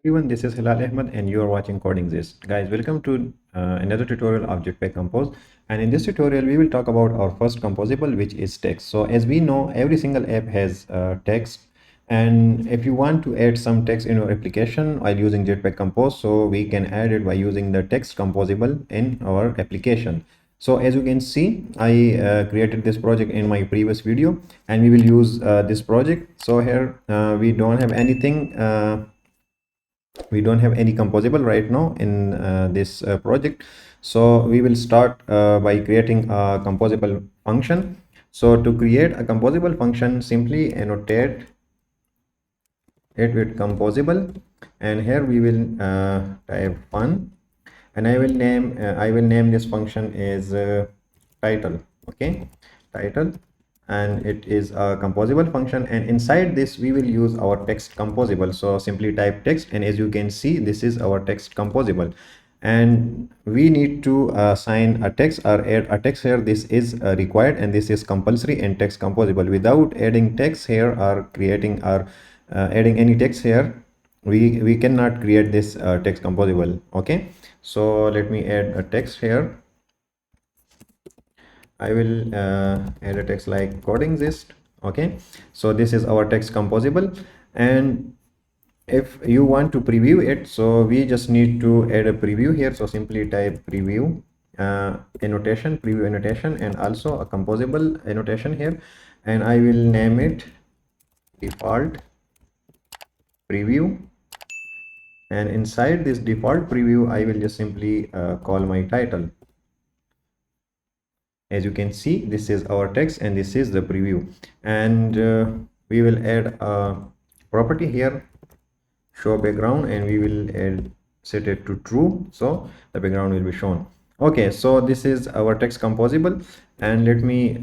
Everyone, this is ihilalahmadd and you are watching CodingZest. Guys, welcome to another tutorial of Jetpack Compose. And in this tutorial, we will talk about our first composable, which is text. So as we know, every single app has text. And if you want to add some text in your application while using Jetpack Compose, so we can add it by using the text composable in our application. So as you can see, I created this project in my previous video and we will use this project. So here we don't have anything. We don't have any composable right now in this project, so we will start by creating a composable function. So to create a composable function, simply annotate it with composable, and here we will type fun, and I will name this function as title. Okay, title, and it is a composable function, and inside this we will use our text composable. So simply type text, and as you can see, this is our text composable, and we need to assign a text or add a text here. This is required, and this is compulsory in text composable. Without adding text here or creating or adding any text here, we cannot create this text composable. Okay, so let me add a text here. I will add a text like CodingZest. Okay, so this is our text composable, and if you want to preview it, so we just need to add a preview here. So simply type preview annotation, preview annotation, and also a composable annotation here, and I will name it default preview, and inside this default preview I will just simply call my title. As you can see, this is our text and this is the preview, and we will add a property here, show background, and we will set it to true, so the background will be shown. Okay, so this is our text composable, and let me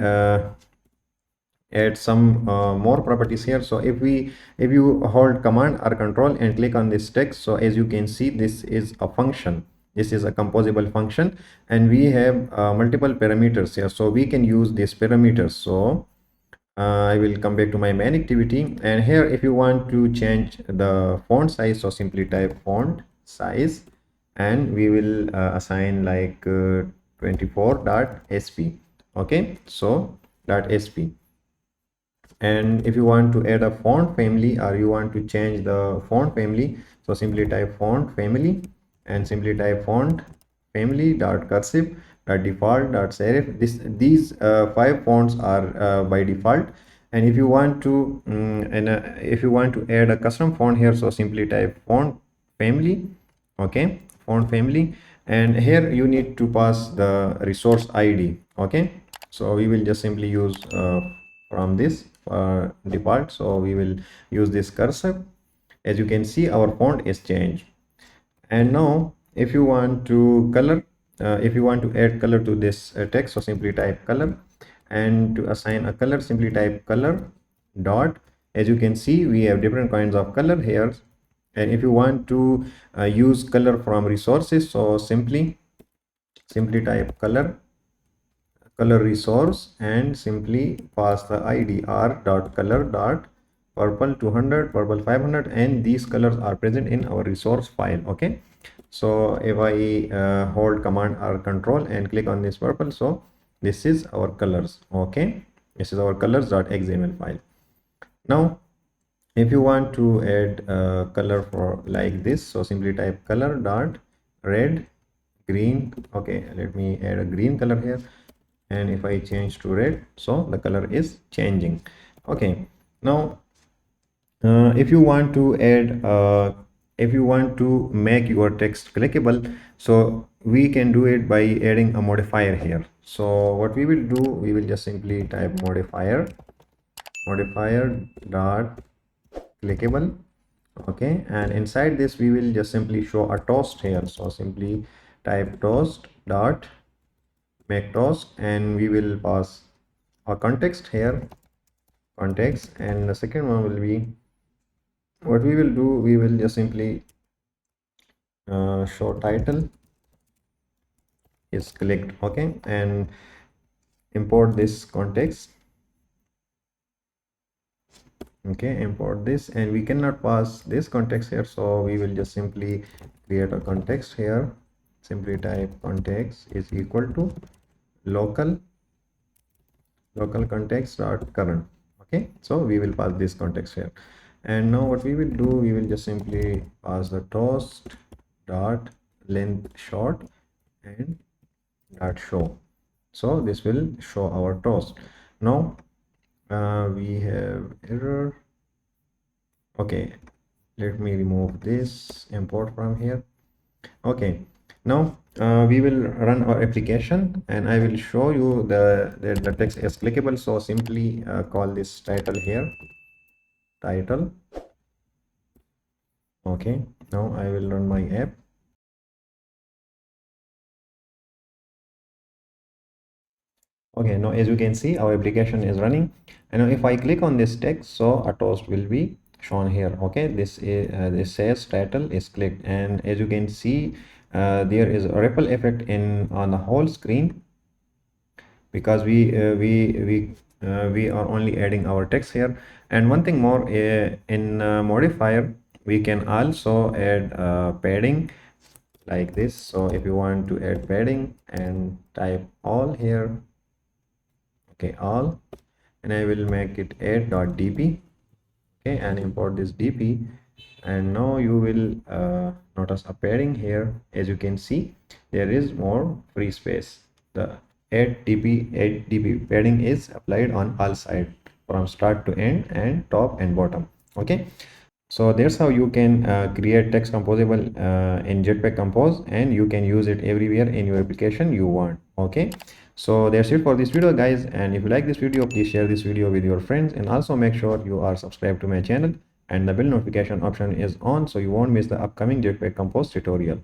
add some more properties here. So if you hold command or control and click on this text, so as you can see, this is a function. This is a composable function, and we have multiple parameters here, so we can use these parameters. So I will come back to my main activity, and here if you want to change the font size, so simply type font size, and we will assign like 24.sp. okay, so .sp. And if you want to add a font family or you want to change the font family, so simply type font family and simply type font family dot cursive dot default dot serif. These 5 fonts are by default, and if you want to if you want to add a custom font here, so simply type font family. Okay, font family, and here you need to pass the resource ID. Okay, so we will just simply use from this default, so we will use this cursor. As you can see, our font is changed. And now if you want to color, if you want to add color to this text, so simply type color, and to assign a color, simply type color dot. As you can see, we have different kinds of color here, and if you want to use color from resources, so simply type color resource and simply pass the id r dot color dot purple 200, purple 500, and these colors are present in our resource file. Okay, so if I hold command or control and click on this purple, so this is our colors. Okay, this is our colors.xml file. Now if you want to add a color for like this, so simply type color dot red green. Okay, let me add a green color here, and if I change to red, so the color is changing. Okay, now if you want to add if you want to make your text clickable, so we can do it by adding a modifier here. So what we will do, we will just simply type modifier dot clickable. Okay, and inside this we will just simply show a toast here, so simply type toast dot make toast, and we will pass a context here, context, and the second one will be, what we will do, we will just simply show title is clicked. Okay, and import this context. Okay, import this, and we cannot pass this context here, so we will just simply create a context here. Simply type context is equal to local context dot current. Okay, so we will pass this context here, and now what we will do, we will just simply pass the toast dot length short and dot show. So this will show our toast. Now we have error. Okay, let me remove this import from here. Okay, now we will run our application, and I will show you the text is clickable. So simply call this title here, title. Okay, now I will run my app. Okay, now as you can see, our application is running, and now if I click on this text, so a toast will be shown here. Okay, this says title is clicked, and as you can see, there is a ripple effect in on the whole screen, because we are only adding our text here. And one thing more, in modifier we can also add padding like this. So if you want to add padding, and type all here. Okay, all, and I will make it add.dp. Okay, and import this dp, and now you will notice a padding here. As you can see, there is more free space. The add dp padding is applied on all sides from start to end and top and bottom. Okay, so that's how you can create text composable in Jetpack Compose, and you can use it everywhere in your application you want. Okay, so that's it for this video, guys, and if you like this video, please share this video with your friends, and also make sure you are subscribed to my channel, and the bell notification option is on, so you won't miss the upcoming Jetpack Compose tutorial.